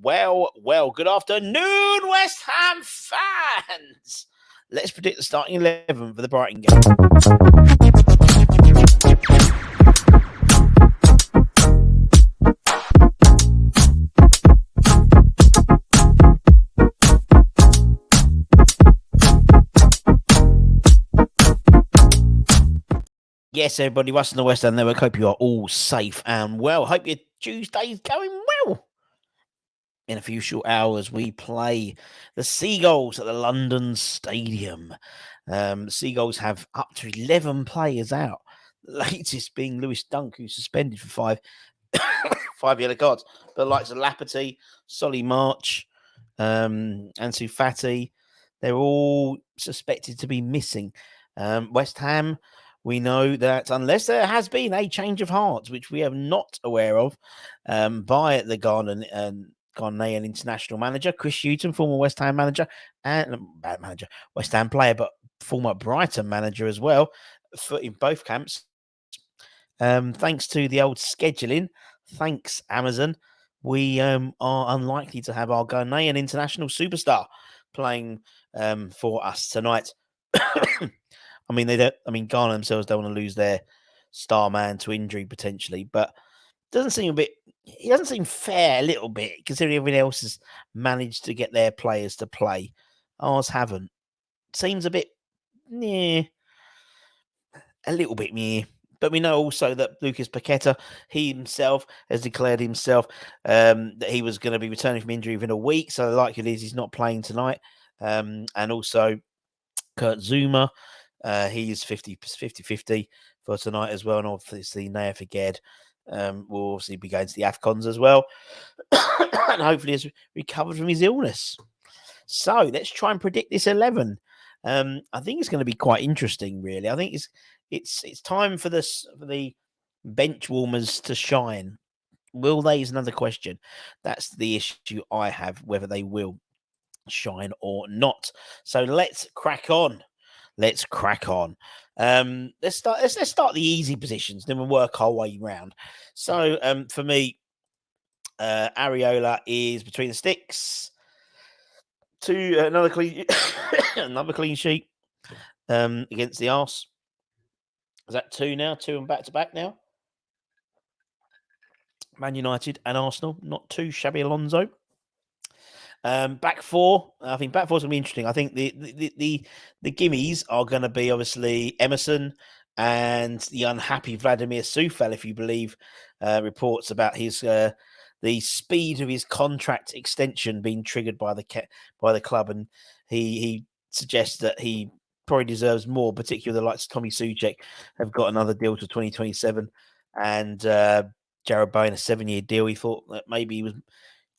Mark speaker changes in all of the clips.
Speaker 1: Good afternoon, West Ham fans. Let's predict the starting 11 for the Brighton game. Yes, everybody, West and the West Ham Network. Hope you are all safe and well. Hope your Tuesday's going well. In a few short hours, we play the Seagulls at the London Stadium. The Seagulls have up to 11 players out. The latest being Lewis Dunk, who's suspended for five yellow cards. But the likes of Lapperty, Solly March, Ansu Fati, they're all suspected to be missing. West Ham, we know that unless there has been a change of heart, which we are not aware of, by the Ghanaian international manager, Chris Hughton, former West Ham manager, and West Ham player, but former Brighton manager as well, in both camps. Thanks to the old scheduling, thanks Amazon, we are unlikely to have our Ghanaian international superstar playing for us tonight. I mean, Ghana themselves don't want to lose their star man to injury potentially, but it doesn't seem fair a little bit, considering everyone else has managed to get their players to play. Ours haven't. Seems a bit, a little bit meh. But we know also that Lucas Paqueta, he himself has declared himself that he was going to be returning from injury within a week. So the likelihood is he's not playing tonight. And also Kurt Zuma, he is 50-50 for tonight as well. And obviously Naya Faged will obviously be going to the AFCONs as well. And hopefully has recovered from his illness. So let's try and predict this 11. I think it's going to be quite interesting, really. I think it's time for the bench warmers to shine. Will they is another question. That's the issue I have, whether they will shine or not. So let's crack on. Let's start the easy positions, then we'll work our way round. So for me, Areola is between the sticks. Another clean sheet against the Arse. Is that 2 now? 2 and back to back now. Man United and Arsenal, not too shabby. Alonso. Back four. I think back four is going to be interesting. I think the gimmies are going to be obviously Emerson and the unhappy Vladimir Sufel, if you believe reports about his the speed of his contract extension being triggered by the club, and he suggests that he probably deserves more, particularly the likes of Tommy Soucek have got another deal to 2027, and Jarrod Bowen a 7-year deal. He thought that maybe he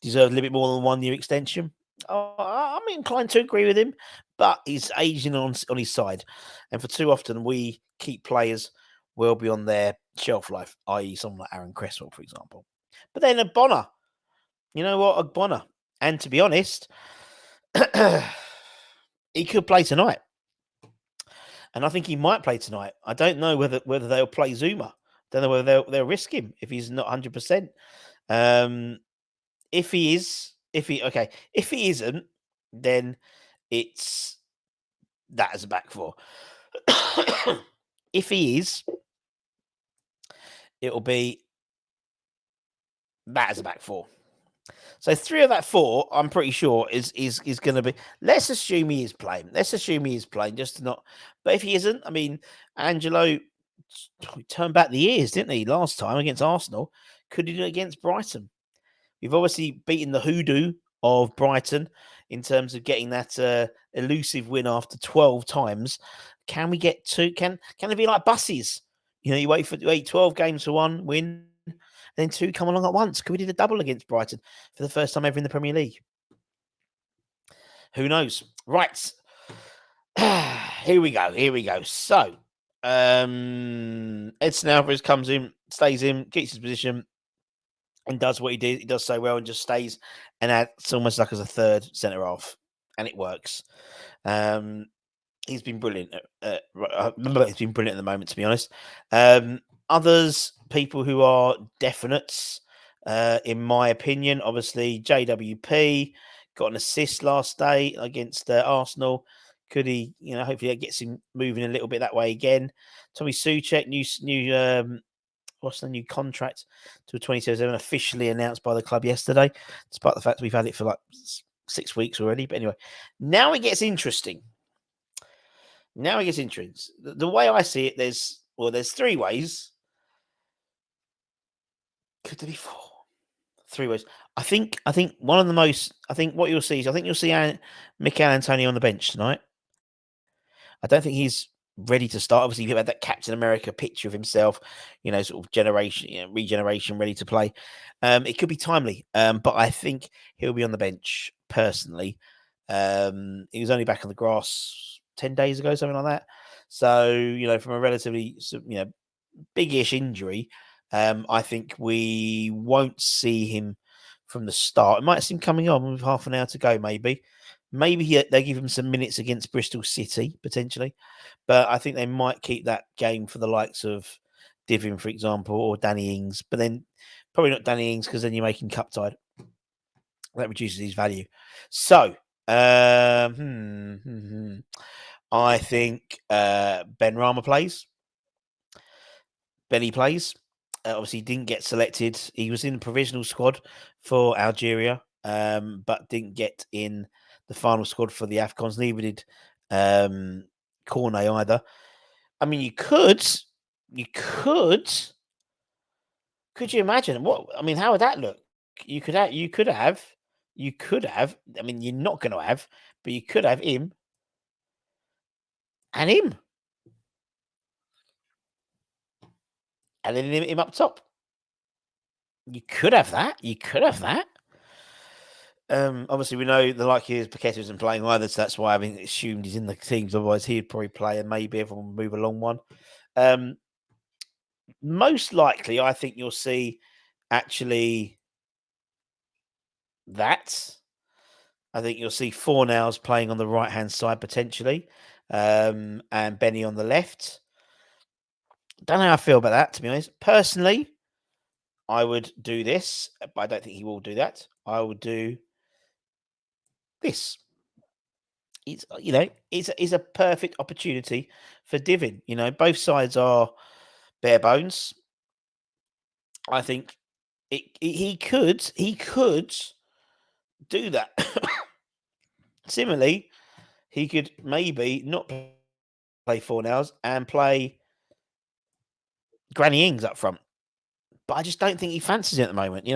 Speaker 1: deserved a little bit more than 1 year extension. I'm inclined to agree with him, but he's aging on his side, and for too often we keep players well beyond their shelf life, i.e. someone like Aaron Cresswell, for example. But then Ogbonna, you know what, Ogbonna, and to be honest, he could play tonight, and I think he might play tonight. I don't know whether they'll play Zuma. Don't know whether they'll risk him if he's not 100%. If he isn't, then it's that as a back four. If he is, it'll be that as a back four. So 3 of that 4, I'm pretty sure is going to be. Let's assume he is playing. Just to not. But if he isn't, I mean, Angelo turned back the ears, didn't he, last time against Arsenal? Could he do it against Brighton? We've obviously beaten the hoodoo of Brighton in terms of getting that elusive win after 12 times. Can we get 2? Can it be like buses? You know, you wait 12 games for 1 win, then 2 come along at once. Could we do the double against Brighton for the first time ever in the Premier League? Who knows? Right. Here we go. So, Edson Alvarez comes in, stays in, keeps his position, and does what he did. He does so well and just stays, and acts almost like as a third centre half, and it works. He's been brilliant. He's been brilliant at the moment, to be honest. Others, people who are definites, in my opinion. Obviously, JWP got an assist last day against Arsenal. Could he, hopefully that gets him moving a little bit that way again. Tommy Soucek, new what's the new contract to 2027 officially announced by the club yesterday, despite the fact we've had it for like 6 weeks already. But anyway, now it gets interesting. The way I see it, there's 3 ways. Could there be 4? 3 ways. I think one of the most. I think what you'll see is you'll see Mikel Antonio on the bench tonight. I don't think he's ready to start. Obviously, he had that Captain America picture of himself, sort of regeneration, ready to play. It could be timely, but I think he'll be on the bench personally. He was only back on the grass 10 days ago, something like that. So, from a relatively, big-ish injury, I think we won't see him from the start. It might seem coming on with half an hour to go, maybe. Maybe they give him some minutes against Bristol City, potentially. But I think they might keep that game for the likes of Divin, for example, or Danny Ings. But then probably not Danny Ings because then you're making cup tied. That reduces his value. So, I think Ben Rama plays. Benny plays. Obviously, didn't get selected. He was in the provisional squad for Algeria, but didn't get in the final squad for the AFCONs. Neither did Cornet either. I mean, could you imagine what? I mean, how would that look? You could have. I mean, you're not going to have, but you could have him and him, and then him up top. You could have that. Obviously, we know the likelihood is Paqueta isn't playing either, so that's why I've assumed he's in the teams. Otherwise, he'd probably play, and maybe everyone will move along one. Most likely, I think you'll see actually that. I think you'll see Fornals playing on the right-hand side potentially, and Benny on the left. Don't know how I feel about that, to be honest. Personally, I would do this, but I don't think he will do that. I would do this. It's a perfect opportunity for Divin. Both sides are bare bones. I think he could do that. Similarly, he could maybe not play Fornals and play Granny Ings up front. But I just don't think he fancies it at the moment.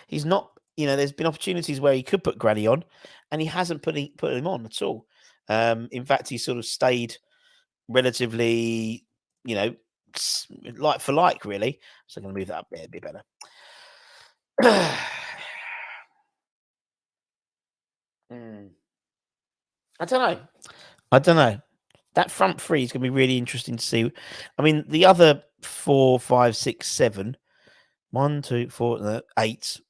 Speaker 1: He's not. There's been opportunities where he could put Granny on, and he hasn't put him on at all. In fact, he sort of stayed relatively, like for like, really. So I'm going to move that up there a bit better. I don't know. That front three is going to be really interesting to see. I mean, the other 4, 5, 6, 7, 1, 2, 4, 8,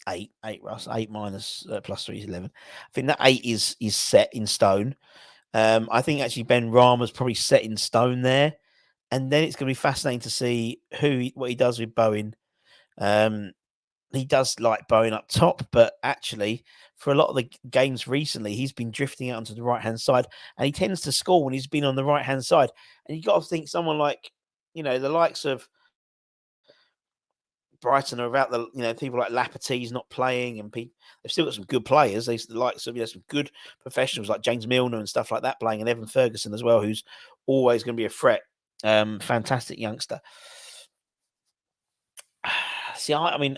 Speaker 1: 8, Russ, 8 minus plus 3 is 11. I think that 8 is set in stone. I think actually Ben Rama's probably set in stone there. And then it's going to be fascinating to see what he does with Bowen. He does like Bowen up top, but actually, for a lot of the games recently, he's been drifting out onto the right-hand side, and he tends to score when he's been on the right-hand side. And you've got to think someone like, the likes of Brighton are about people like Lapate's not playing, and they've still got some good players. They the likes of some good professionals like James Milner and stuff like that playing, and Evan Ferguson as well, who's always going to be a threat. Fantastic youngster. See, I would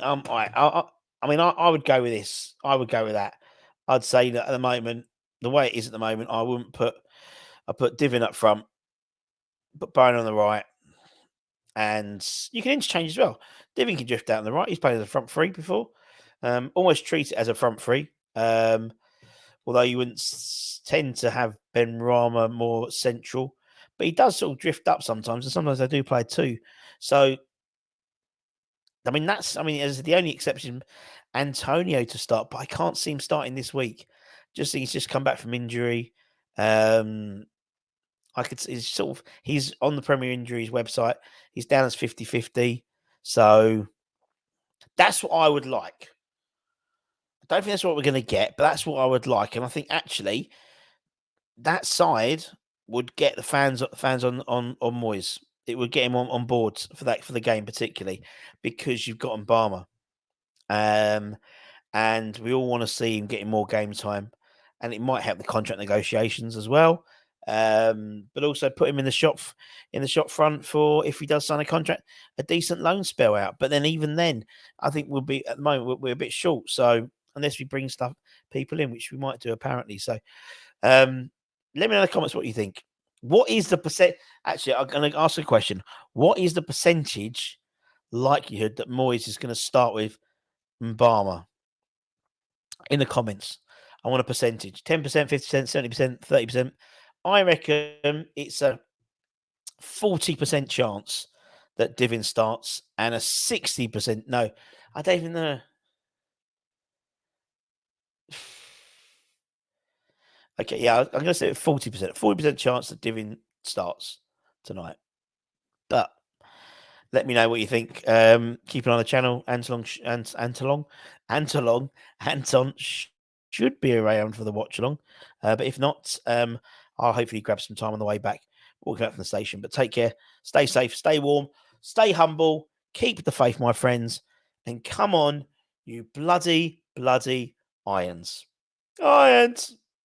Speaker 1: go with this. I would go with that. I'd say that at the moment, the way it is at the moment, I put Divin up front, put Bowen on the right, and you can interchange as well. Divin can drift out on the right. He's played as a front three before. Almost treat it as a front three. Although you wouldn't tend to have Ben Rama more central, but he does sort of drift up sometimes, and sometimes they do play two. So, as the only exception, Antonio to start, but I can't see him starting this week. Just think he's just come back from injury. He's on the Premier Injuries website. He's down as 50-50. So That's what I would like. I don't think that's what we're going to get, but that's what I would like. And I think actually that side would get the fans on Moyes. It would get him on board for the game, particularly because you've got Mbama. And we all want to see him getting more game time, and it might help the contract negotiations as well. But also put him in the shop front for if he does sign a contract, a decent loan spell out. But then even then, I think we'll be at the moment we're a bit short. So unless we bring people in, which we might do apparently. So let me know in the comments what you think. What is the percent? Actually, I'm going to ask a question. What is the percentage likelihood that Moyes is going to start with Mbama? In the comments, I want a percentage: 10%, 50%, 70%, 30%. I reckon it's a 40% chance that Divin starts and a 60%. No, I don't even know. Okay, yeah, I'm going to say 40%. 40% chance that Divin starts tonight. But let me know what you think. Keep an eye on the channel. Anton should be around for the watch along. But if not, I'll hopefully grab some time on the way back, walking out from the station. But take care, stay safe, stay warm, stay humble, keep the faith, my friends, and come on, you bloody Irons. Irons.